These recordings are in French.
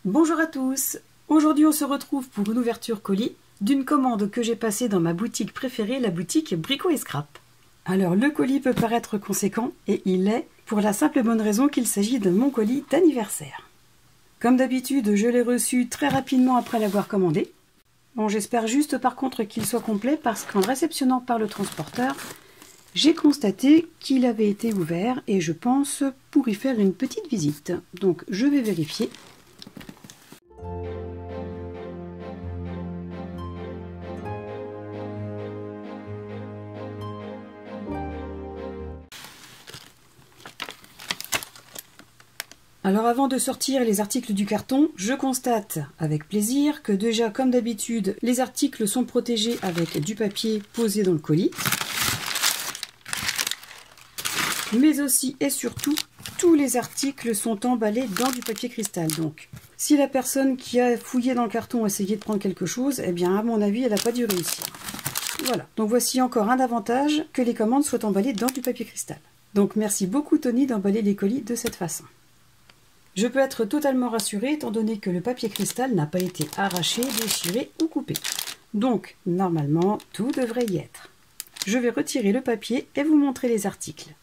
Bonjour à tous. Aujourd'hui on se retrouve pour une ouverture colis d'une commande que j'ai passée dans ma boutique préférée, la boutique Brico et Scrap. Alors le colis peut paraître conséquent et il l'est pour la simple et bonne raison qu'il s'agit de mon colis d'anniversaire. Comme d'habitude, je l'ai reçu très rapidement après l'avoir commandé. Bon, j'espère juste par contre qu'il soit complet parce qu'en le réceptionnant par le transporteur, j'ai constaté qu'il avait été ouvert et je pense pour y faire une petite visite. Donc je vais vérifier. Alors avant de sortir les articles du carton, je constate avec plaisir que déjà comme d'habitude, les articles sont protégés avec du papier posé dans le colis. Mais aussi et surtout, tous les articles sont emballés dans du papier cristal. Donc si la personne qui a fouillé dans le carton a essayé de prendre quelque chose, eh bien à mon avis elle n'a pas dû réussir. Voilà, donc voici encore un avantage que les commandes soient emballées dans du papier cristal. Donc merci beaucoup Tony d'emballer les colis de cette façon. Je peux être totalement rassurée étant donné que le papier cristal n'a pas été arraché, déchiré ou coupé. Donc, normalement, tout devrait y être. Je vais retirer le papier et vous montrer les articles.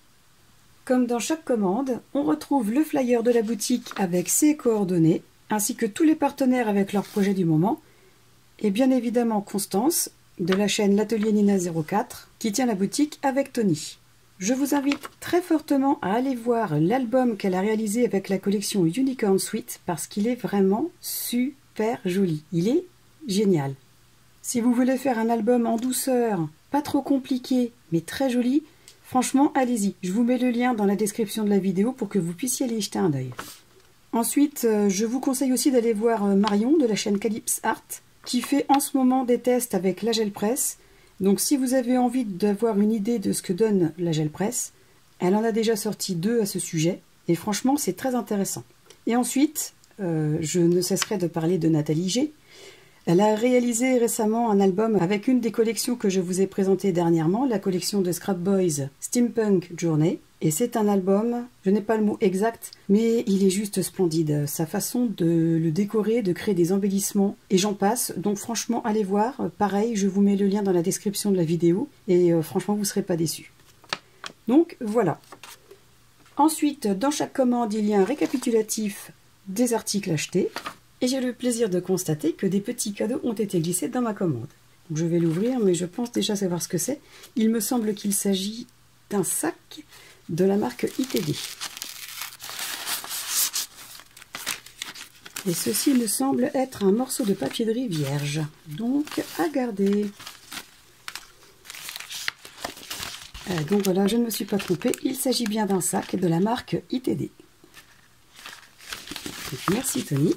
Comme dans chaque commande, on retrouve le flyer de la boutique avec ses coordonnées, ainsi que tous les partenaires avec leur projet du moment, et bien évidemment Constance, de la chaîne L'Atelier Nina 04, qui tient la boutique avec Tony. Je vous invite très fortement à aller voir l'album qu'elle a réalisé avec la collection Unicorn Suite parce qu'il est vraiment super joli. Il est génial. Si vous voulez faire un album en douceur, pas trop compliqué, mais très joli, franchement, allez-y. Je vous mets le lien dans la description de la vidéo pour que vous puissiez aller y jeter un œil. Ensuite, je vous conseille aussi d'aller voir Marion de la chaîne Calypse Art qui fait en ce moment des tests avec la gel presse. Donc si vous avez envie d'avoir une idée de ce que donne la gel presse, elle en a déjà sorti 2 à ce sujet, et franchement c'est très intéressant. Et ensuite, je ne cesserai de parler de Nathalie G. Elle a réalisé récemment un album avec une des collections que je vous ai présentées dernièrement, la collection de Scrap Boys Steampunk Journey. Et c'est un album, je n'ai pas le mot exact, mais il est juste splendide. Sa façon de le décorer, de créer des embellissements, et j'en passe. Donc franchement, allez voir. Pareil, je vous mets le lien dans la description de la vidéo, et franchement, vous ne serez pas déçus. Donc voilà. Ensuite, dans chaque commande, il y a un récapitulatif des articles achetés. Et j'ai le plaisir de constater que des petits cadeaux ont été glissés dans ma commande. Donc je vais l'ouvrir, mais je pense déjà savoir ce que c'est. Il me semble qu'il s'agit d'un sac de la marque ITD. Et ceci me semble être un morceau de papier de riz vierge. Donc à garder. Donc voilà, je ne me suis pas trompée. Il s'agit bien d'un sac de la marque ITD. Donc, merci Tony.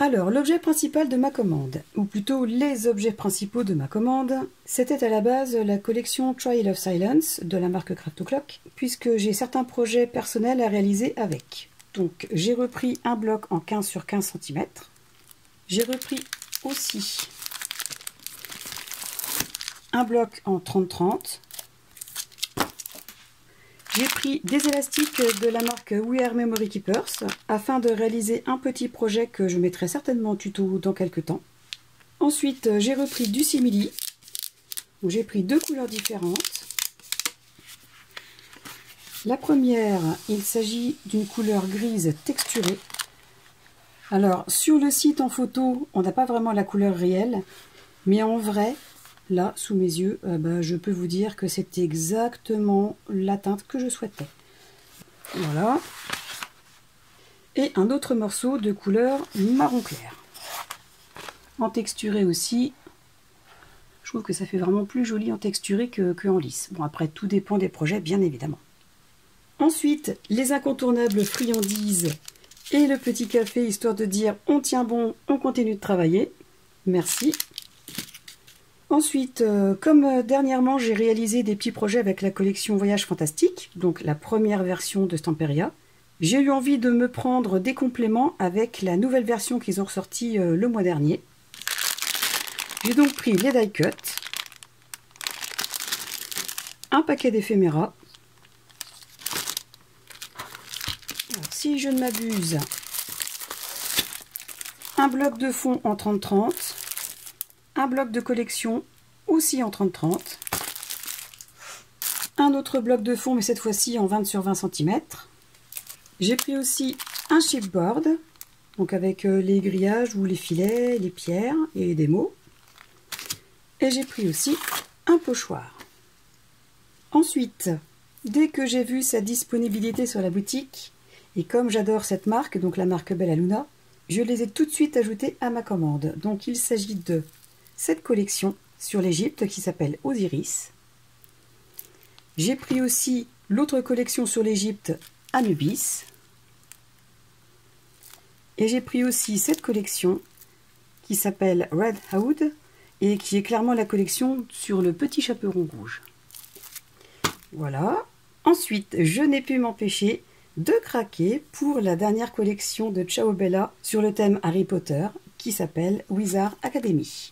Alors, l'objet principal de ma commande, ou plutôt les objets principaux de ma commande, c'était à la base la collection Trial of Silence de la marque Craft Clock, puisque j'ai certains projets personnels à réaliser avec. Donc, j'ai repris un bloc en 15 sur 15 cm. J'ai repris aussi un bloc en 30-30. J'ai pris des élastiques de la marque We Are Memory Keepers afin de réaliser un petit projet que je mettrai certainement en tuto dans quelques temps. Ensuite, j'ai repris du simili. J'ai pris 2 couleurs différentes. La première, il s'agit d'une couleur grise texturée. Alors, sur le site en photo, on n'a pas vraiment la couleur réelle, mais en vrai, là, sous mes yeux, je peux vous dire que c'est exactement la teinte que je souhaitais. Voilà. Et un autre morceau de couleur marron clair. En texturé aussi. Je trouve que ça fait vraiment plus joli en texturé qu'en lisse. Bon, après, tout dépend des projets, bien évidemment. Ensuite, les incontournables friandises et le petit café, histoire de dire on tient bon, on continue de travailler. Merci. Ensuite, comme dernièrement j'ai réalisé des petits projets avec la collection Voyage Fantastique, donc la première version de Stamperia, j'ai eu envie de me prendre des compléments avec la nouvelle version qu'ils ont ressortie le mois dernier. J'ai donc pris les die cut, un paquet d'éphéméras. Si je ne m'abuse, un bloc de fond en 30-30, un bloc de collection aussi en 30-30, un autre bloc de fond mais cette fois-ci en 20 sur 20 cm. J'ai pris aussi un chipboard, donc avec les grillages ou les filets, les pierres et des mots. Et j'ai pris aussi un pochoir. Ensuite, dès que j'ai vu sa disponibilité sur la boutique, et comme j'adore cette marque, donc la marque Bella Luna, je les ai tout de suite ajoutés à ma commande. Donc il s'agit de cette collection sur l'Égypte qui s'appelle Osiris. J'ai pris aussi l'autre collection sur l'Égypte, Anubis. Et j'ai pris aussi cette collection qui s'appelle Red Hood et qui est clairement la collection sur le petit chaperon rouge. Voilà. Ensuite, je n'ai pu m'empêcher de craquer pour la dernière collection de Ciao Bella sur le thème Harry Potter qui s'appelle Wizard Academy.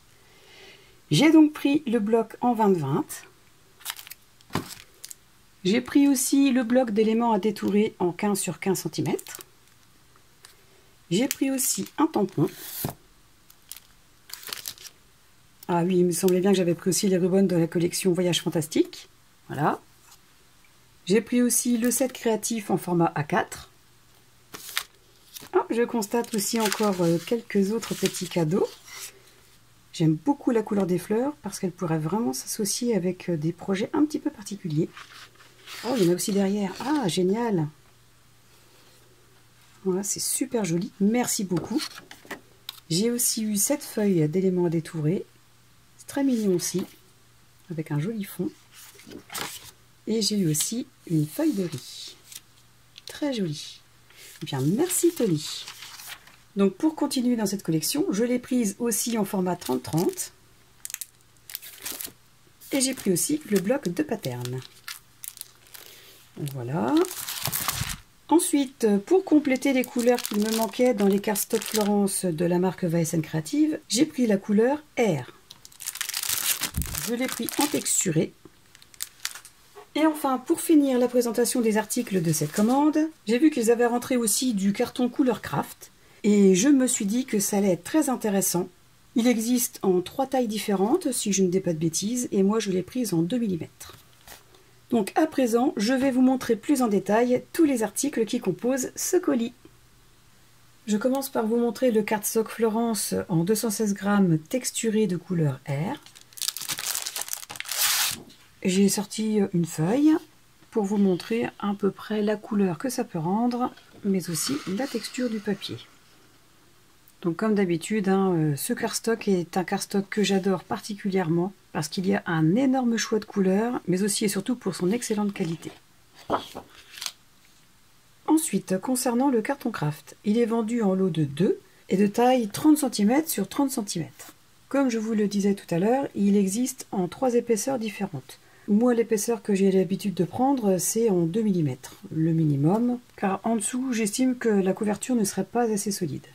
J'ai donc pris le bloc en 20-20. J'ai pris aussi le bloc d'éléments à détourer en 15 sur 15 cm. J'ai pris aussi un tampon. Ah oui, il me semblait bien que j'avais pris aussi les ribbons de la collection Voyage Fantastique. Voilà. J'ai pris aussi le set créatif en format A4. Ah, je constate aussi encore quelques autres petits cadeaux. J'aime beaucoup la couleur des fleurs parce qu'elle pourrait vraiment s'associer avec des projets un petit peu particuliers. Oh, il y en a aussi derrière. Ah, génial! Voilà, c'est super joli. Merci beaucoup. J'ai aussi eu cette feuille d'éléments à détourer. C'est très mignon aussi, avec un joli fond. Et j'ai eu aussi une feuille de riz. Très jolie. Bien, merci Tony. Donc pour continuer dans cette collection, je l'ai prise aussi en format 30-30. Et j'ai pris aussi le bloc de pattern. Voilà. Ensuite, pour compléter les couleurs qui me manquaient dans les cardstock Florence de la marque VSN Creative, j'ai pris la couleur Air. Je l'ai pris en texturé. Et enfin, pour finir la présentation des articles de cette commande, j'ai vu qu'ils avaient rentré aussi du carton couleur craft. Et je me suis dit que ça allait être très intéressant. Il existe en 3 tailles différentes, si je ne dis pas de bêtises, et moi je l'ai prise en 2 mm. Donc à présent, je vais vous montrer plus en détail tous les articles qui composent ce colis. Je commence par vous montrer le cardstock Florence en 216 grammes texturé de couleur Air. J'ai sorti une feuille pour vous montrer à peu près la couleur que ça peut rendre, mais aussi la texture du papier. Donc comme d'habitude, ce cardstock est un cardstock que j'adore particulièrement parce qu'il y a un énorme choix de couleurs, mais aussi et surtout pour son excellente qualité. Ensuite, concernant le carton craft, il est vendu en lot de 2 et de taille 30 cm sur 30 cm. Comme je vous le disais tout à l'heure, il existe en 3 épaisseurs différentes. Moi, l'épaisseur que j'ai l'habitude de prendre, c'est en 2 mm, le minimum, car en dessous, j'estime que la couverture ne serait pas assez solide.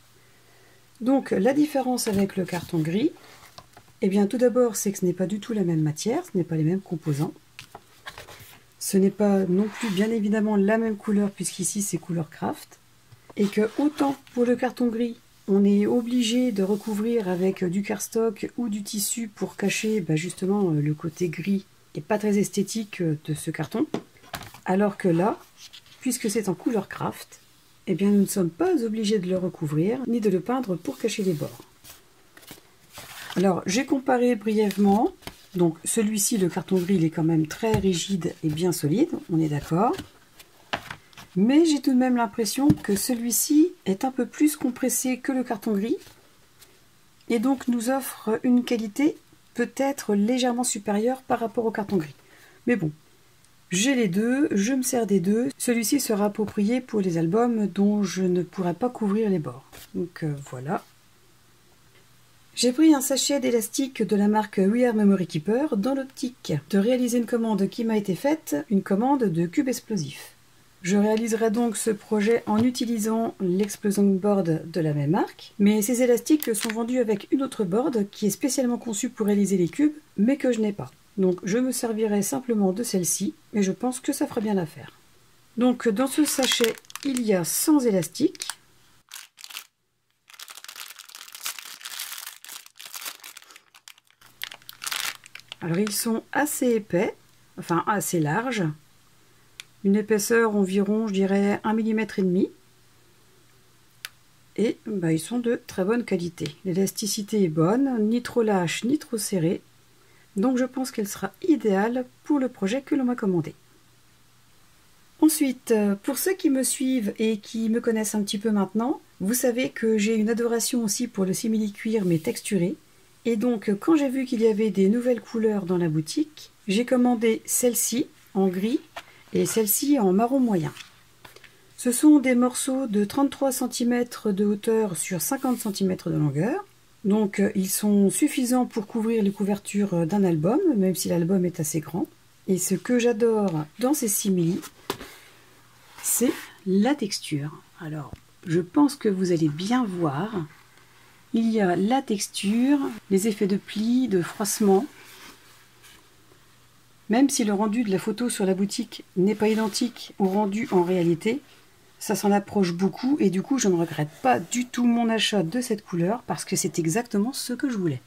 Donc, la différence avec le carton gris, eh bien, tout d'abord, c'est que ce n'est pas du tout la même matière, ce n'est pas les mêmes composants. Ce n'est pas non plus, bien évidemment, la même couleur, puisqu'ici, c'est couleur craft. Et que, autant pour le carton gris, on est obligé de recouvrir avec du cardstock ou du tissu pour cacher justement le côté gris et pas très esthétique de ce carton. Alors que là, puisque c'est en couleur craft, eh bien, nous ne sommes pas obligés de le recouvrir, ni de le peindre pour cacher les bords. Alors, j'ai comparé brièvement. Donc, celui-ci, le carton gris, il est quand même très rigide et bien solide, on est d'accord. Mais j'ai tout de même l'impression que celui-ci est un peu plus compressé que le carton gris, et donc nous offre une qualité peut-être légèrement supérieure par rapport au carton gris. Mais bon, j'ai les deux, je me sers des deux. Celui-ci sera approprié pour les albums dont je ne pourrai pas couvrir les bords. Donc voilà. J'ai pris un sachet d'élastique de la marque We Are Memory Keeper dans l'optique de réaliser une commande qui m'a été faite, une commande de cubes explosifs. Je réaliserai donc ce projet en utilisant l'exploding board de la même marque, mais ces élastiques sont vendus avec une autre board qui est spécialement conçue pour réaliser les cubes, mais que je n'ai pas. Donc je me servirai simplement de celle-ci, et je pense que ça fera bien l'affaire. Donc dans ce sachet, il y a 100 élastiques. Alors ils sont assez épais, enfin assez larges. Une épaisseur environ, je dirais, 1,5 mm. Et bah, ils sont de très bonne qualité. L'élasticité est bonne, ni trop lâche, ni trop serrée. Donc je pense qu'elle sera idéale pour le projet que l'on m'a commandé. Ensuite, pour ceux qui me suivent et qui me connaissent un petit peu maintenant, vous savez que j'ai une adoration aussi pour le simili-cuir mais texturé. Et donc quand j'ai vu qu'il y avait des nouvelles couleurs dans la boutique, j'ai commandé celle-ci en gris et celle-ci en marron moyen. Ce sont des morceaux de 33 cm de hauteur sur 50 cm de longueur. Donc ils sont suffisants pour couvrir les couvertures d'un album, même si l'album est assez grand. Et ce que j'adore dans ces simili, c'est la texture. Alors, je pense que vous allez bien voir. Il y a la texture, les effets de pli, de froissement. Même si le rendu de la photo sur la boutique n'est pas identique au rendu en réalité, ça s'en approche beaucoup et du coup je ne regrette pas du tout mon achat de cette couleur parce que c'est exactement ce que je voulais.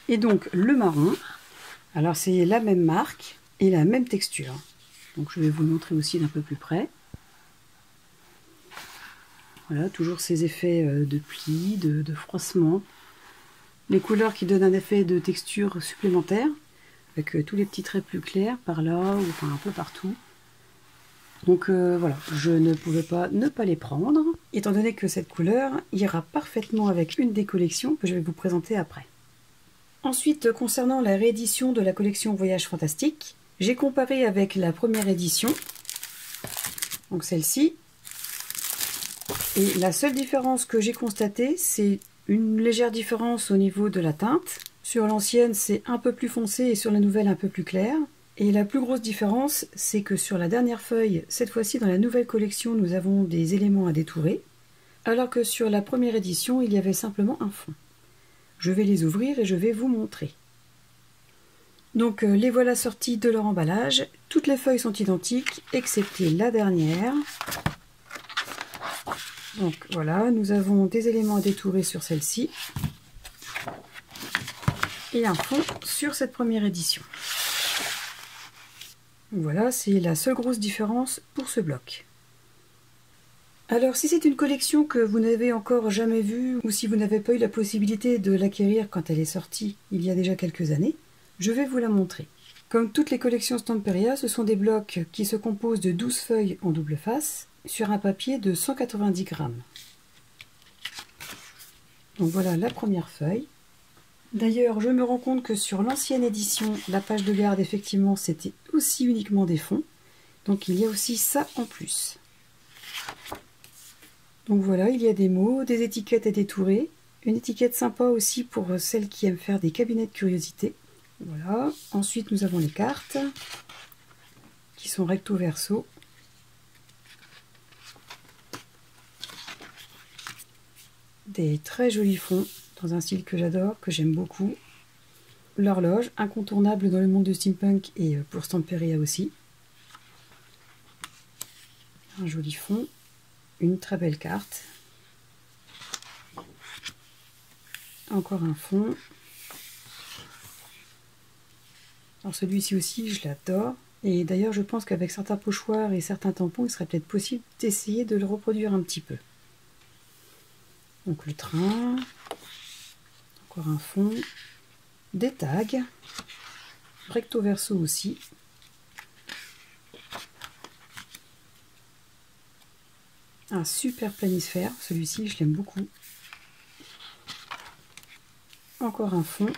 Et donc le marron, alors c'est la même marque et la même texture. Donc je vais vous le montrer aussi d'un peu plus près. Voilà, toujours ces effets de pli, de froissement. Les couleurs qui donnent un effet de texture supplémentaire, avec tous les petits traits plus clairs par là, ou enfin un peu partout. Donc voilà, je ne pouvais pas ne pas les prendre, étant donné que cette couleur ira parfaitement avec une des collections que je vais vous présenter après. Ensuite, concernant la réédition de la collection Voyage Fantastique, j'ai comparé avec la première édition, donc celle-ci. Et la seule différence que j'ai constatée, c'est une légère différence au niveau de la teinte. Sur l'ancienne, c'est un peu plus foncé et sur la nouvelle, un peu plus clair. Et la plus grosse différence, c'est que sur la dernière feuille, cette fois-ci dans la nouvelle collection, nous avons des éléments à détourer, alors que sur la première édition, il y avait simplement un fond. Je vais les ouvrir et je vais vous montrer. Donc les voilà sortis de leur emballage. Toutes les feuilles sont identiques, excepté la dernière. Donc voilà, nous avons des éléments à détourer sur celle-ci et un fond sur cette première édition. Donc voilà, c'est la seule grosse différence pour ce bloc. Alors si c'est une collection que vous n'avez encore jamais vue ou si vous n'avez pas eu la possibilité de l'acquérir quand elle est sortie il y a déjà quelques années, je vais vous la montrer. Comme toutes les collections Stamperia, ce sont des blocs qui se composent de 12 feuilles en double face sur un papier de 190 grammes. Donc voilà la première feuille. D'ailleurs, je me rends compte que sur l'ancienne édition, la page de garde, effectivement, c'était aussi uniquement des fonds. Donc il y a aussi ça en plus. Donc voilà, il y a des mots, des étiquettes à détourer. Une étiquette sympa aussi pour celles qui aiment faire des cabinets de curiosité. Voilà. Ensuite, nous avons les cartes qui sont recto verso. Des très jolis fonds dans un style que j'adore, que j'aime beaucoup. L'horloge, incontournable dans le monde de steampunk et pour Stamperia aussi. Un joli fond, une très belle carte. Encore un fond. Alors celui-ci aussi, je l'adore. Et d'ailleurs, je pense qu'avec certains pochoirs et certains tampons, il serait peut-être possible d'essayer de le reproduire un petit peu. Donc le train, encore un fond, des tags, recto verso aussi. Un super planisphère, celui-ci je l'aime beaucoup. Encore un fond,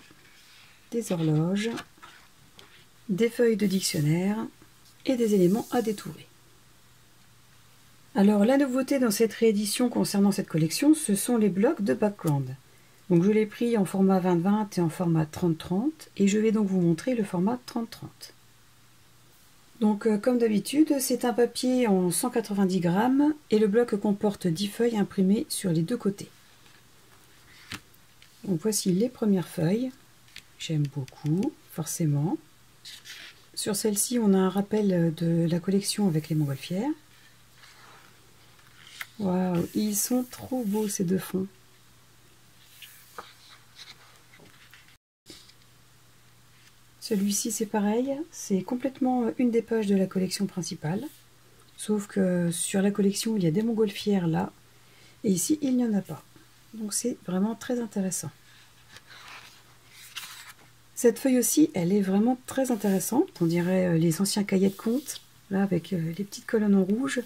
des horloges, des feuilles de dictionnaire et des éléments à détourer. Alors la nouveauté dans cette réédition concernant cette collection, ce sont les blocs de background. Donc je l'ai pris en format 20-20 et en format 30-30 et je vais donc vous montrer le format 30-30. Donc comme d'habitude, c'est un papier en 190 grammes et le bloc comporte 10 feuilles imprimées sur les deux côtés. Donc voici les premières feuilles, j'aime beaucoup, forcément. Sur celle-ci, on a un rappel de la collection avec les montgolfières. Waouh, ils sont trop beaux ces deux fonds. Celui-ci c'est pareil, c'est complètement une des pages de la collection principale. Sauf que sur la collection il y a des montgolfières là, et ici il n'y en a pas. Donc c'est vraiment très intéressant. Cette feuille aussi, elle est vraiment très intéressante. On dirait les anciens cahiers de compte, là avec les petites colonnes en rouge.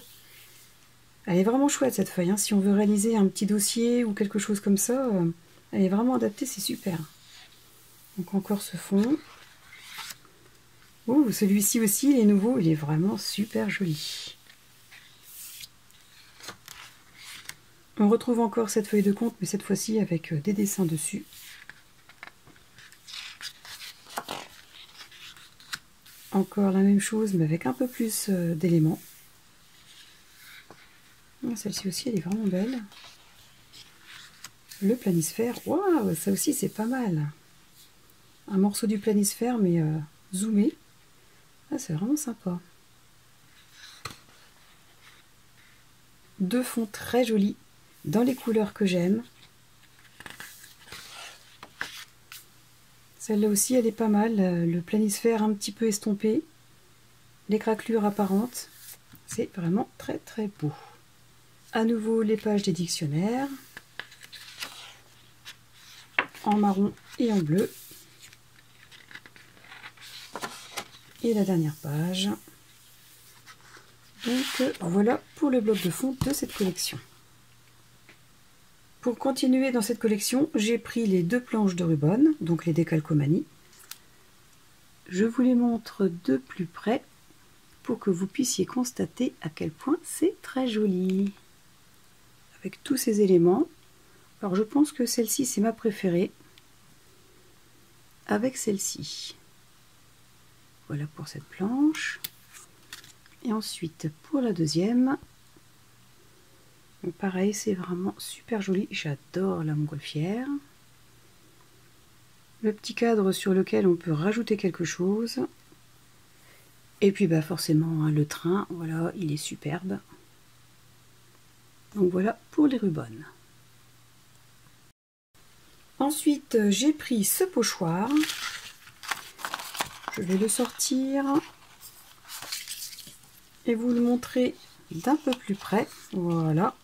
Elle est vraiment chouette cette feuille, hein. Si on veut réaliser un petit dossier ou quelque chose comme ça, elle est vraiment adaptée, c'est super. Donc encore ce fond. Oh, celui-ci aussi, il est nouveau, il est vraiment super joli. On retrouve encore cette feuille de compte, mais cette fois-ci avec des dessins dessus. Encore la même chose, mais avec un peu plus d'éléments. Celle-ci aussi, elle est vraiment belle. Le planisphère, waouh, ça aussi c'est pas mal. Un morceau du planisphère, mais zoomé. Ah, c'est vraiment sympa. Deux fonds très jolis, dans les couleurs que j'aime. Celle-là aussi, elle est pas mal. Le planisphère un petit peu estompé. Les craquelures apparentes. C'est vraiment très très beau. À nouveau, les pages des dictionnaires. En marron et en bleu. Et la dernière page. Donc voilà pour le bloc de fond de cette collection. Pour continuer dans cette collection, j'ai pris les deux planches de Rubon, donc les décalcomanies. Je vous les montre de plus près pour que vous puissiez constater à quel point c'est très joli. Avec tous ces éléments. Alors je pense que celle-ci c'est ma préférée. Avec celle-ci. Voilà pour cette planche. Et ensuite pour la deuxième. Donc pareil, c'est vraiment super joli. J'adore la montgolfière. Le petit cadre sur lequel on peut rajouter quelque chose. Et puis bah forcément hein, le train, voilà, il est superbe. Donc voilà pour les Rubon. Ensuite, j'ai pris ce pochoir. Je vais le sortir et vous le montrer d'un peu plus près. Voilà.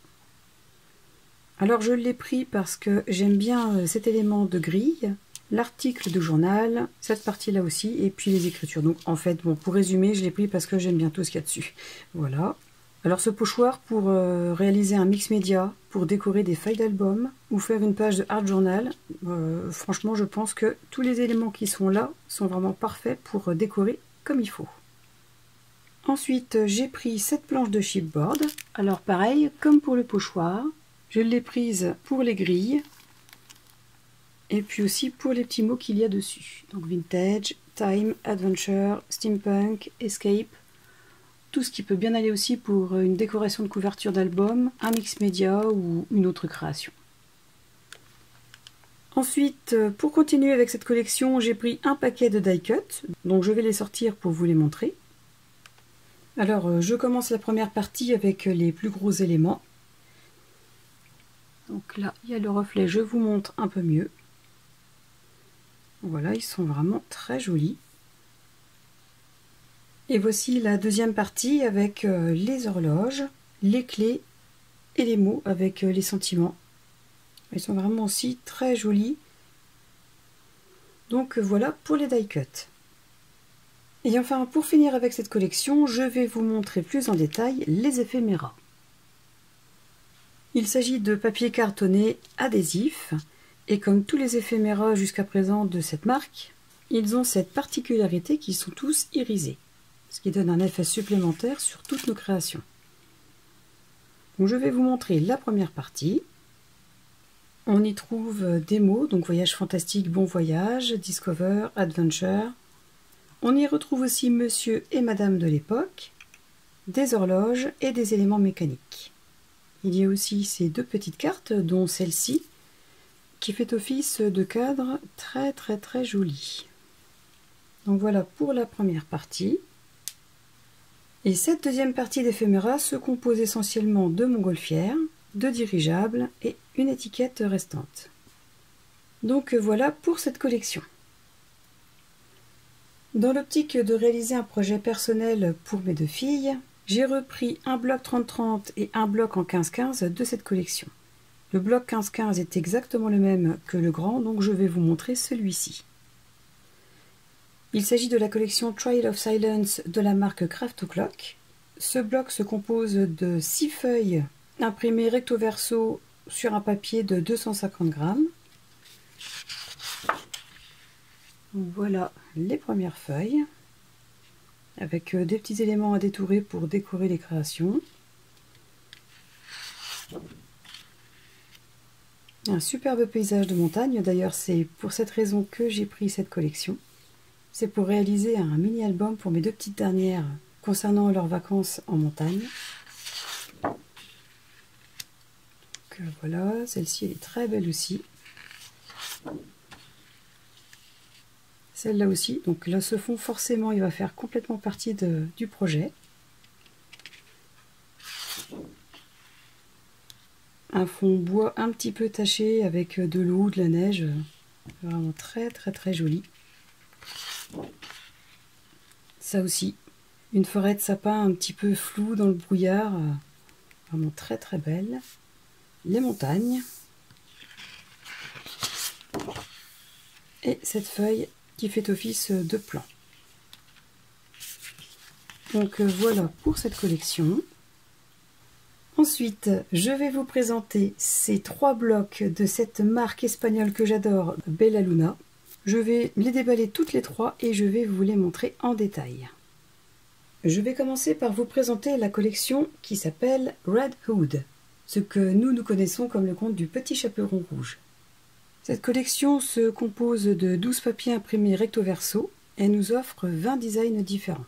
Alors je l'ai pris parce que j'aime bien cet élément de grille, l'article du journal, cette partie-là aussi, et puis les écritures. Donc en fait, bon, pour résumer, je l'ai pris parce que j'aime bien tout ce qu'il y a dessus. Voilà. Alors ce pochoir pour réaliser un mix média, pour décorer des feuilles d'album ou faire une page de art journal, franchement je pense que tous les éléments qui sont là sont vraiment parfaits pour décorer comme il faut. Ensuite j'ai pris cette planche de chipboard. Alors pareil, comme pour le pochoir, je l'ai prise pour les grilles et puis aussi pour les petits mots qu'il y a dessus. Donc vintage, time, adventure, steampunk, escape. Tout ce qui peut bien aller aussi pour une décoration de couverture d'album, un mix média ou une autre création. Ensuite, pour continuer avec cette collection, j'ai pris un paquet de die cut, donc je vais les sortir pour vous les montrer. Alors, je commence la première partie avec les plus gros éléments. Donc là, il y a le reflet, je vous montre un peu mieux. Voilà, ils sont vraiment très jolis. Et voici la deuxième partie avec les horloges, les clés et les mots avec les sentiments. Ils sont vraiment aussi très jolis. Donc voilà pour les die cut. Et enfin, pour finir avec cette collection, je vais vous montrer plus en détail les éphéméras. Il s'agit de papier cartonné adhésif. Et comme tous les éphéméras jusqu'à présent de cette marque, ils ont cette particularité qu'ils sont tous irisés. Ce qui donne un effet supplémentaire sur toutes nos créations. Donc je vais vous montrer la première partie. On y trouve des mots, donc voyage fantastique, bon voyage, discover, adventure. On y retrouve aussi monsieur et madame de l'époque, des horloges et des éléments mécaniques. Il y a aussi ces deux petites cartes, dont celle-ci, qui fait office de cadre très très très joli. Donc voilà pour la première partie. Et cette deuxième partie d'éphéméra se compose essentiellement de montgolfières, de dirigeables et une étiquette restante. Donc voilà pour cette collection. Dans l'optique de réaliser un projet personnel pour mes deux filles, j'ai repris un bloc 30-30 et un bloc en 15-15 de cette collection. Le bloc 15-15 est exactement le même que le grand, donc je vais vous montrer celui-ci. Il s'agit de la collection Trial of Silence de la marque Craft Clock. Ce bloc se compose de 6 feuilles imprimées recto verso sur un papier de 250 grammes. Voilà les premières feuilles, avec des petits éléments à détourer pour décorer les créations. Un superbe paysage de montagne, d'ailleurs c'est pour cette raison que j'ai pris cette collection. C'est pour réaliser un mini-album pour mes deux petites dernières concernant leurs vacances en montagne. Donc, voilà, celle-ci elle est très belle aussi. Celle-là aussi, donc là ce fond forcément il va faire complètement partie du projet. Un fond bois un petit peu taché avec de l'eau ou de la neige, vraiment très très très joli. Ça aussi, une forêt de sapins un petit peu floue dans le brouillard, vraiment très très belle. Les montagnes. Et cette feuille qui fait office de plan. Donc voilà pour cette collection. Ensuite, je vais vous présenter ces 3 blocs de cette marque espagnole que j'adore, Bella Luna. Je vais les déballer toutes les 3 et je vais vous les montrer en détail. Je vais commencer par vous présenter la collection qui s'appelle Red Hood, ce que nous connaissons comme le conte du petit chaperon rouge. Cette collection se compose de 12 papiers imprimés recto verso et nous offre 20 designs différents.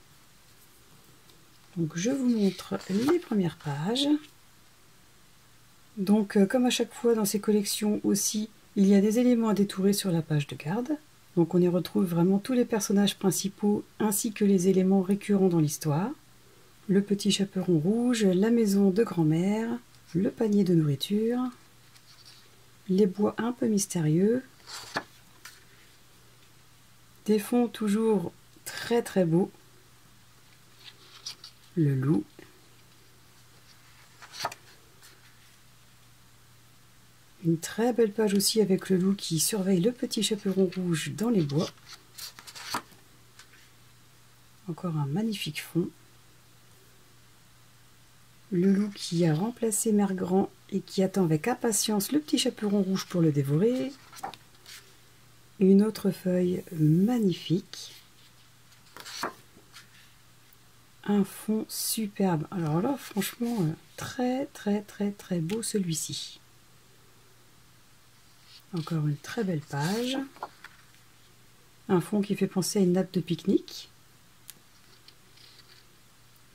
Donc je vous montre les premières pages. Donc comme à chaque fois dans ces collections aussi, il y a des éléments à détourer sur la page de garde. Donc on y retrouve vraiment tous les personnages principaux ainsi que les éléments récurrents dans l'histoire. Le petit chaperon rouge, la maison de grand-mère, le panier de nourriture, les bois un peu mystérieux, des fonds toujours très très beaux, le loup, une très belle page aussi avec le loup qui surveille le petit chaperon rouge dans les bois, encore un magnifique fond, le loup qui a remplacé Mère Grand et qui attend avec impatience le petit chaperon rouge pour le dévorer. Une autre feuille magnifique. Un fond superbe. Alors là, franchement, très très très très beau celui-ci. Encore une très belle page. Un fond qui fait penser à une nappe de pique-nique.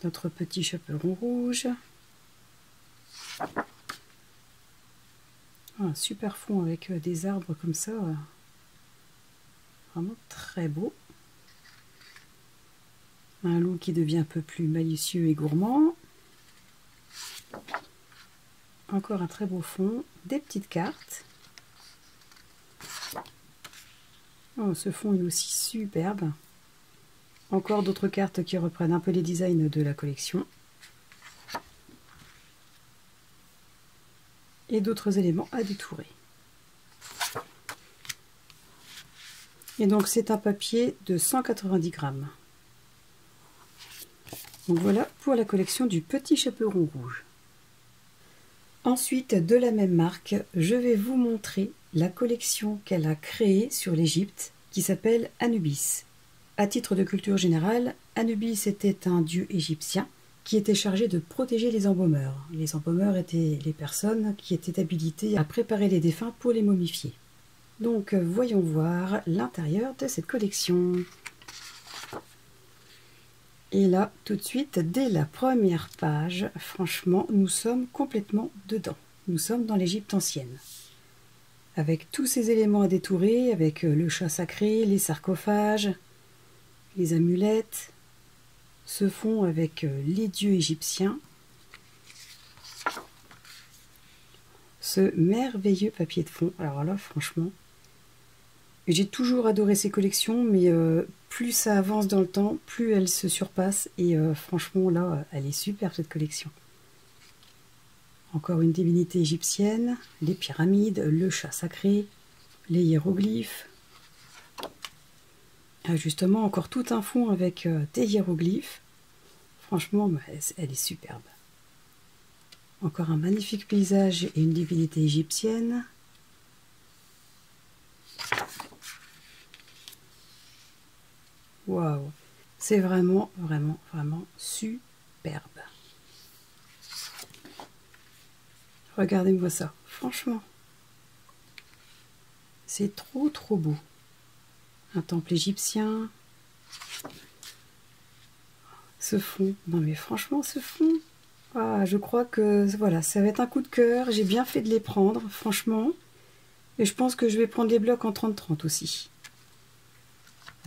Notre petit chaperon rouge. Un super fond avec des arbres comme ça. Vraiment très beau. Un loup qui devient un peu plus malicieux et gourmand. Encore un très beau fond. Des petites cartes. Oh, ce fond est aussi superbe. Encore d'autres cartes qui reprennent un peu les designs de la collection. Et d'autres éléments à détourer. Et donc c'est un papier de 190 grammes. Donc voilà pour la collection du petit chaperon rouge. Ensuite, de la même marque, je vais vous montrer la collection qu'elle a créée sur l'Égypte qui s'appelle Anubis. À titre de culture générale, Anubis était un dieu égyptien qui était chargé de protéger les embaumeurs. Les embaumeurs étaient les personnes qui étaient habilitées à préparer les défunts pour les momifier. Donc voyons voir l'intérieur de cette collection. Et là, tout de suite, dès la première page, franchement, nous sommes complètement dedans. Nous sommes dans l'Égypte ancienne. Avec tous ces éléments à détourer, avec le chat sacré, les sarcophages, les amulettes, ce fond avec les dieux égyptiens, ce merveilleux papier de fond. Alors là, franchement, J'ai toujours adoré ces collections, mais plus ça avance dans le temps, plus elles se surpassent. Et franchement, là, elle est super cette collection. Encore une divinité égyptienne, les pyramides, le chat sacré, les hiéroglyphes. Ah, justement, encore tout un fond avec des hiéroglyphes. Franchement, bah, elle est superbe. Encore un magnifique paysage et une divinité égyptienne. Waouh, c'est vraiment, vraiment, vraiment superbe. Regardez-moi ça, franchement. C'est trop, trop beau. Un temple égyptien. Ce fond, non mais franchement, ce fond. Ah, je crois que voilà, ça va être un coup de cœur. J'ai bien fait de les prendre, franchement. Et je pense que je vais prendre les blocs en 30-30 aussi.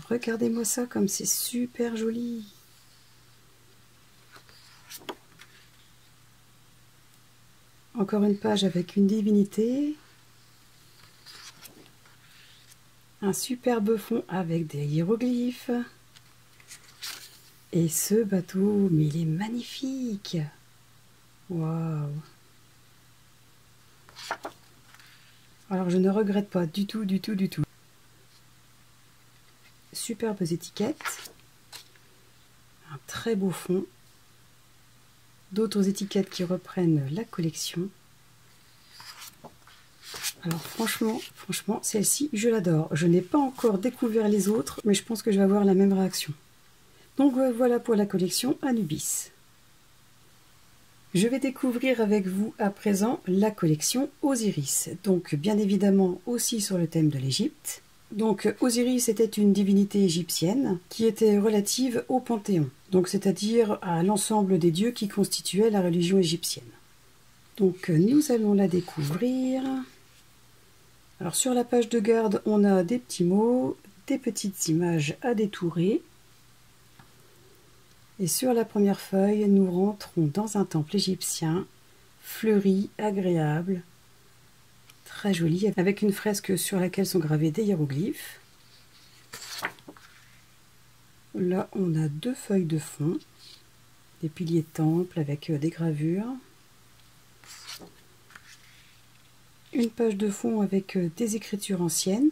Regardez-moi ça comme c'est super joli. Encore une page avec une divinité. Un superbe fond avec des hiéroglyphes. Et ce bateau, mais il est magnifique. Waouh. Alors je ne regrette pas du tout, du tout, du tout. Superbes étiquettes. Un très beau fond. D'autres étiquettes qui reprennent la collection. Alors franchement, celle-ci, je l'adore. Je n'ai pas encore découvert les autres, mais je pense que je vais avoir la même réaction. Donc voilà pour la collection Anubis. Je vais découvrir avec vous à présent la collection Osiris. Donc bien évidemment aussi sur le thème de l'Égypte. Donc Osiris était une divinité égyptienne qui était relative au Panthéon. Donc c'est-à-dire à l'ensemble des dieux qui constituaient la religion égyptienne. Donc nous allons la découvrir. Alors sur la page de garde, on a des petits mots, des petites images à détourer. Et sur la première feuille, nous rentrons dans un temple égyptien, fleuri, agréable, très joli, avec une fresque sur laquelle sont gravés des hiéroglyphes. Là, on a deux feuilles de fond, des piliers de temple avec des gravures. Une page de fond avec des écritures anciennes.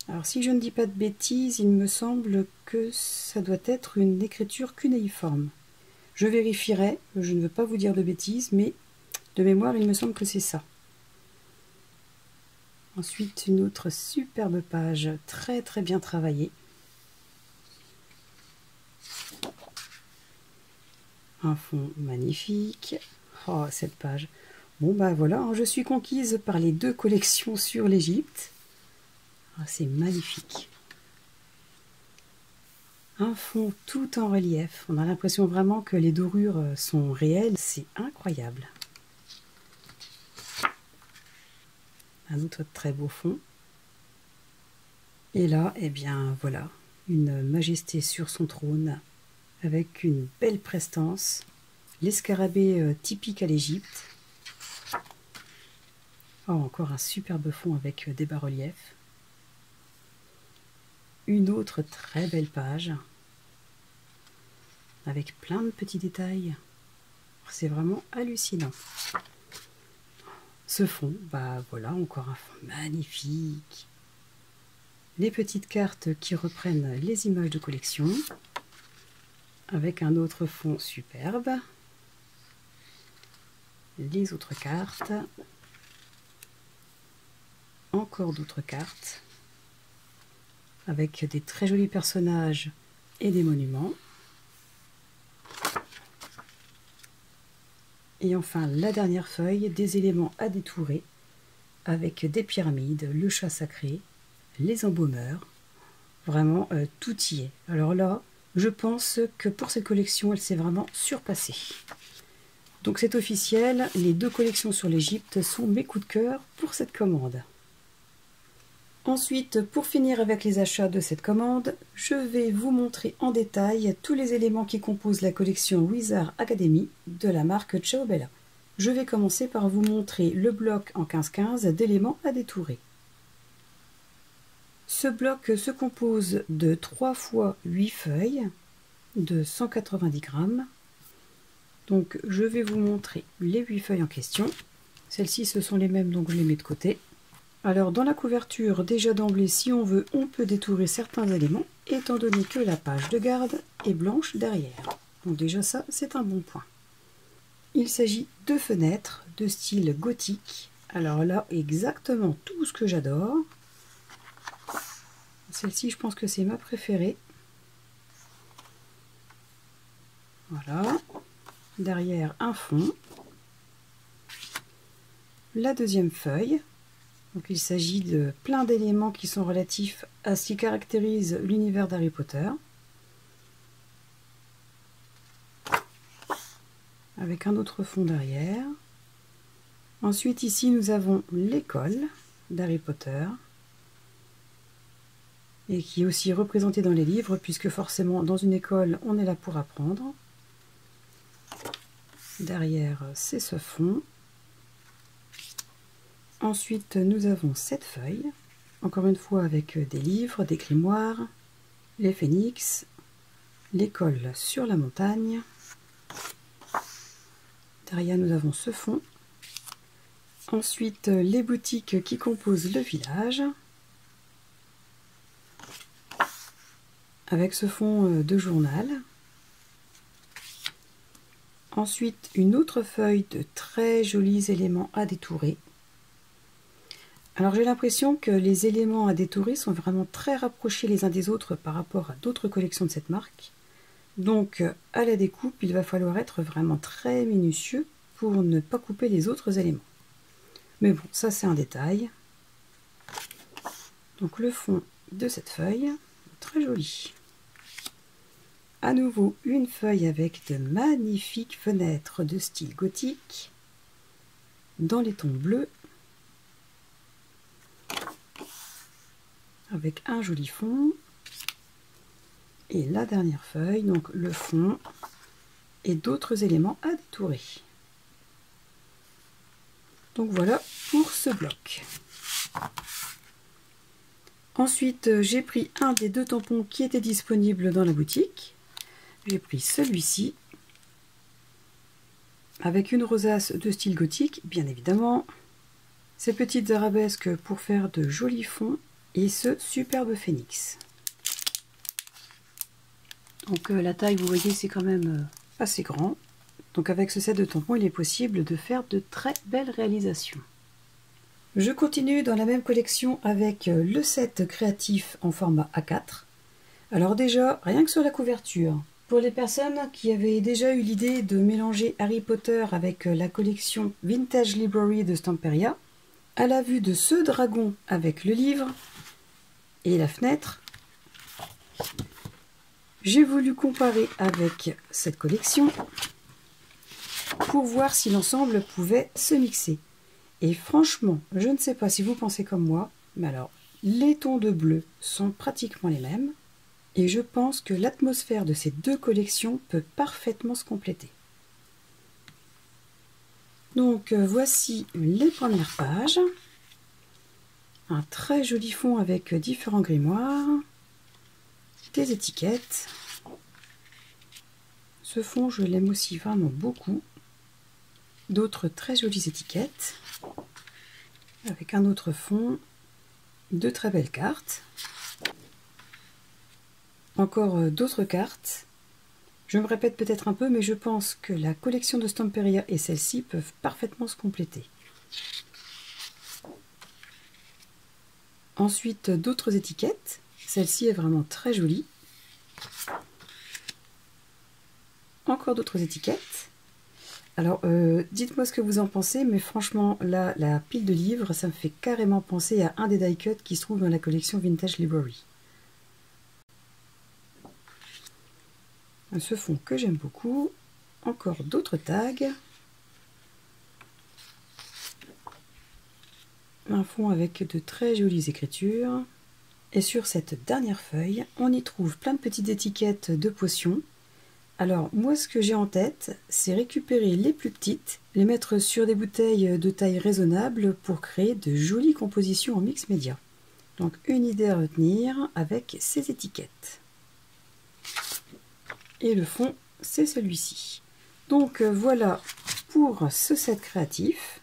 Alors si je ne dis pas de bêtises, il me semble que ça doit être une écriture cunéiforme. Je vérifierai, je ne veux pas vous dire de bêtises, mais de mémoire il me semble que c'est ça. Ensuite une autre superbe page, très très bien travaillée. Un fond magnifique. Oh cette page. Bon bah voilà, hein, je suis conquise par les deux collections sur l'Égypte. Ah, c'est magnifique. Un fond tout en relief. On a l'impression vraiment que les dorures sont réelles. C'est incroyable. Un autre très beau fond. Et là, eh bien voilà, une majesté sur son trône avec une belle prestance. L'escarabée typique à l'Égypte. Oh, encore un superbe fond avec des bas-reliefs. Une autre très belle page avec plein de petits détails. C'est vraiment hallucinant. Ce fond, bah voilà, encore un fond magnifique. Les petites cartes qui reprennent les images de collection avec un autre fond superbe. Les autres cartes. Encore d'autres cartes avec des très jolis personnages et des monuments. Et enfin la dernière feuille, des éléments à détourer avec des pyramides, le chat sacré, les embaumeurs. Vraiment tout y est. Alors là, je pense que pour cette collection, elle s'est vraiment surpassée. Donc c'est officiel, les deux collections sur l'Égypte sont mes coups de cœur pour cette commande. Ensuite, pour finir avec les achats de cette commande, je vais vous montrer en détail tous les éléments qui composent la collection Wizard Academy de la marque Ciao Bella. Je vais commencer par vous montrer le bloc en 15-15 d'éléments à détourer. Ce bloc se compose de 3 fois 8 feuilles de 190 grammes. Donc je vais vous montrer les 8 feuilles en question. Celles-ci ce sont les mêmes, donc je les mets de côté. Alors dans la couverture, déjà d'emblée, si on veut, on peut détourer certains éléments, étant donné que la page de garde est blanche derrière. Donc déjà ça, c'est un bon point. Il s'agit de fenêtres de style gothique. Alors là, exactement tout ce que j'adore. Celle-ci, je pense que c'est ma préférée. Voilà. Derrière, un fond. La deuxième feuille. Donc il s'agit de plein d'éléments qui sont relatifs à ce qui caractérise l'univers d'Harry Potter. Avec un autre fond derrière. Ensuite ici nous avons l'école d'Harry Potter. Et qui est aussi représentée dans les livres, puisque forcément dans une école on est là pour apprendre. Derrière c'est ce fond. Ensuite, nous avons cette feuille, encore une fois avec des livres, des grimoires, les phénix, l'école sur la montagne. Derrière, nous avons ce fond. Ensuite, les boutiques qui composent le village, avec ce fond de journal. Ensuite, une autre feuille de très jolis éléments à détourer. Alors j'ai l'impression que les éléments à détourer sont vraiment très rapprochés les uns des autres par rapport à d'autres collections de cette marque. Donc à la découpe, il va falloir être vraiment très minutieux pour ne pas couper les autres éléments. Mais bon, ça c'est un détail. Donc le fond de cette feuille, très joli. À nouveau une feuille avec de magnifiques fenêtres de style gothique dans les tons bleus. Avec un joli fond. Et la dernière feuille, donc le fond et d'autres éléments à détourer. Donc voilà pour ce bloc. Ensuite, j'ai pris un des 2 tampons qui étaient disponibles dans la boutique. J'ai pris celui-ci avec une rosace de style gothique, bien évidemment. Ces petites arabesques pour faire de jolis fonds. Et ce superbe phénix. Donc la taille, vous voyez, c'est quand même assez grand. Donc avec ce set de tampons, il est possible de faire de très belles réalisations. Je continue dans la même collection avec le set créatif en format A4. Alors déjà, rien que sur la couverture, pour les personnes qui avaient déjà eu l'idée de mélanger Harry Potter avec la collection Vintage Library de Stamperia, à la vue de ce dragon avec le livre, et la fenêtre, j'ai voulu comparer avec cette collection pour voir si l'ensemble pouvait se mixer. Et franchement, je ne sais pas si vous pensez comme moi, mais alors les tons de bleu sont pratiquement les mêmes et je pense que l'atmosphère de ces 2 collections peut parfaitement se compléter. Donc voici les premières pages. Un très joli fond avec différents grimoires, des étiquettes. Ce fond, je l'aime aussi vraiment beaucoup. D'autres très jolies étiquettes, avec un autre fond, de très belles cartes. Encore d'autres cartes. Je me répète peut-être un peu, mais je pense que la collection de Stamperia et celle-ci peuvent parfaitement se compléter. Ensuite, d'autres étiquettes. Celle-ci est vraiment très jolie. Encore d'autres étiquettes. Alors, dites-moi ce que vous en pensez, mais franchement, là, la pile de livres, ça me fait carrément penser à un des die-cuts qui se trouve dans la collection Vintage Library. Ce fond que j'aime beaucoup. Encore d'autres tags. Un fond avec de très jolies écritures. Et sur cette dernière feuille, on y trouve plein de petites étiquettes de potions. Alors moi ce que j'ai en tête, c'est récupérer les plus petites, les mettre sur des bouteilles de taille raisonnable pour créer de jolies compositions en mix média. Donc une idée à retenir avec ces étiquettes. Et le fond, c'est celui-ci. Donc voilà pour ce set créatif.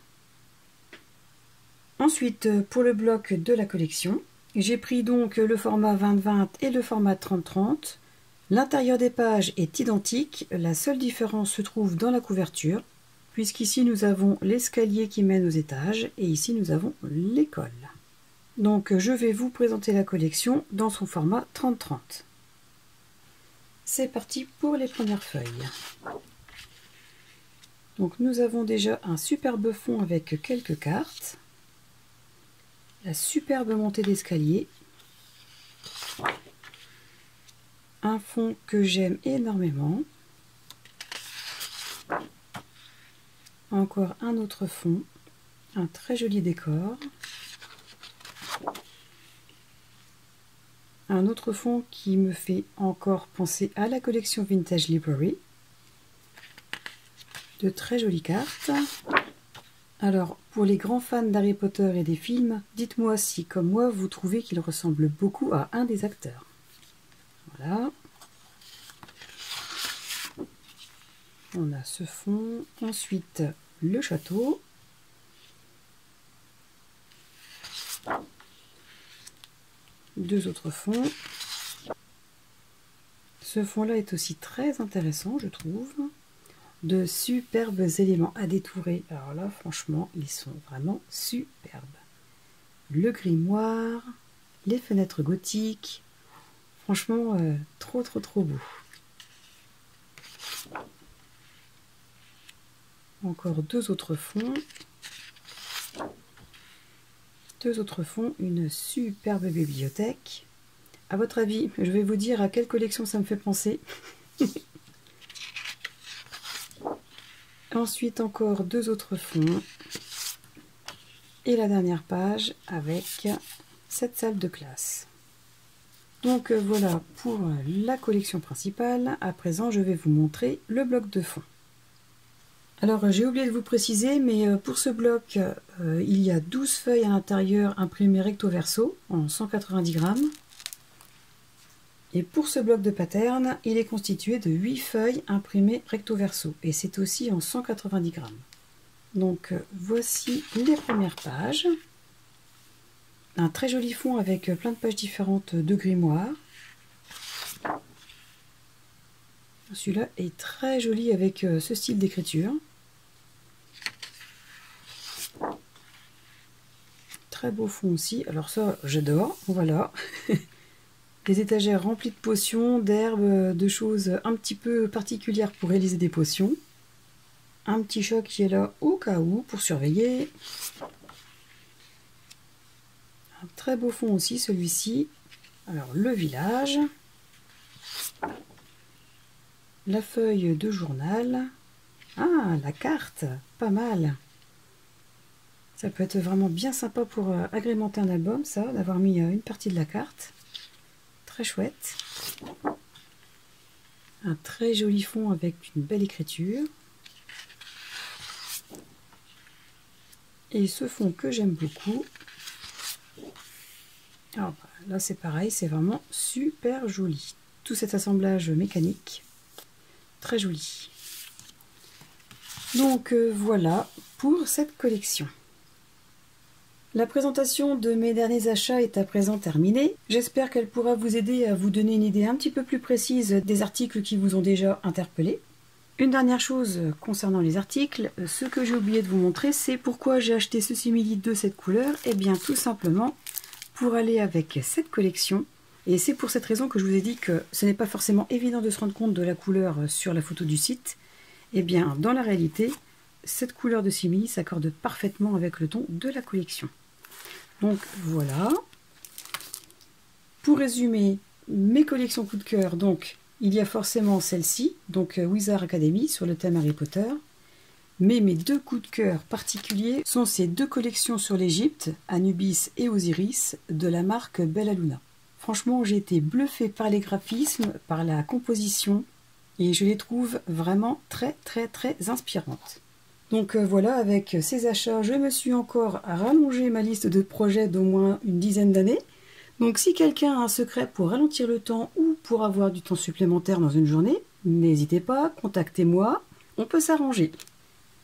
Ensuite, pour le bloc de la collection, j'ai pris donc le format 20-20 et le format 30-30. L'intérieur des pages est identique, la seule différence se trouve dans la couverture, puisqu'ici nous avons l'escalier qui mène aux étages et ici nous avons l'école. Donc je vais vous présenter la collection dans son format 30-30. C'est parti pour les premières feuilles. Donc nous avons déjà un superbe fond avec quelques cartes, la superbe montée d'escalier, un fond que j'aime énormément, encore un autre fond, un très joli décor, un autre fond qui me fait encore penser à la collection Vintage Library, de très jolies cartes. Alors pour les grands fans d'Harry Potter et des films, dites-moi si comme moi vous trouvez qu'il ressemble beaucoup à un des acteurs. Voilà. On a ce fond, ensuite le château. Deux autres fonds. Ce fond-là est aussi très intéressant, je trouve. De superbes éléments à détourer. Alors là, franchement, ils sont vraiment superbes. Le grimoire, les fenêtres gothiques. Franchement, trop beau. Encore deux autres fonds. Deux autres fonds, une superbe bibliothèque. À votre avis, je vais vous dire à quelle collection ça me fait penser. Ensuite, encore deux autres fonds. Et la dernière page avec cette salle de classe. Donc voilà pour la collection principale. À présent, je vais vous montrer le bloc de fond. Alors j'ai oublié de vous préciser, mais pour ce bloc, il y a 12 feuilles à l'intérieur imprimées recto verso en 190 grammes. Et pour ce bloc de pattern, il est constitué de 8 feuilles imprimées recto verso. Et c'est aussi en 190 grammes. Donc voici les premières pages. Un très joli fond avec plein de pages différentes de grimoire. Celui-là est très joli avec ce style d'écriture. Très beau fond aussi. Alors ça, j'adore. Voilà. Des étagères remplies de potions, d'herbes, de choses un petit peu particulières pour réaliser des potions. Un petit chat qui est là au cas où pour surveiller. Un très beau fond aussi celui-ci. Alors le village. La feuille de journal. Ah, la carte, pas mal. Ça peut être vraiment bien sympa pour agrémenter un album, ça, d'avoir mis une partie de la carte. Très chouette. Un très joli fond avec une belle écriture. Et ce fond que j'aime beaucoup. Alors là c'est pareil, c'est vraiment super joli. Tout cet assemblage mécanique. Très joli. Donc voilà pour cette collection. La présentation de mes derniers achats est à présent terminée. J'espère qu'elle pourra vous aider à vous donner une idée un petit peu plus précise des articles qui vous ont déjà interpellé. Une dernière chose concernant les articles, ce que j'ai oublié de vous montrer, c'est pourquoi j'ai acheté ce simili de cette couleur. Et bien tout simplement pour aller avec cette collection. Et c'est pour cette raison que je vous ai dit que ce n'est pas forcément évident de se rendre compte de la couleur sur la photo du site. Et bien dans la réalité, cette couleur de simili s'accorde parfaitement avec le ton de la collection. Donc voilà. Pour résumer mes collections coup de cœur, donc il y a forcément celle-ci, donc Wizard Academy sur le thème Harry Potter. Mais mes deux coups de cœur particuliers sont ces deux collections sur l'Égypte, Anubis et Osiris, de la marque Bella Luna. Franchement, j'ai été bluffée par les graphismes, par la composition, et je les trouve vraiment très inspirantes. Donc voilà, avec ces achats, je me suis encore rallongé ma liste de projets d'au moins une dizaine d'années. Donc si quelqu'un a un secret pour ralentir le temps ou pour avoir du temps supplémentaire dans une journée, n'hésitez pas, contactez-moi, on peut s'arranger.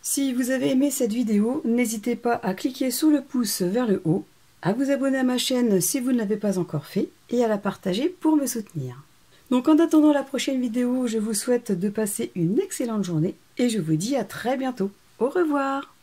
Si vous avez aimé cette vidéo, n'hésitez pas à cliquer sur le pouce vers le haut, à vous abonner à ma chaîne si vous ne l'avez pas encore fait et à la partager pour me soutenir. Donc en attendant la prochaine vidéo, je vous souhaite de passer une excellente journée et je vous dis à très bientôt. Au revoir!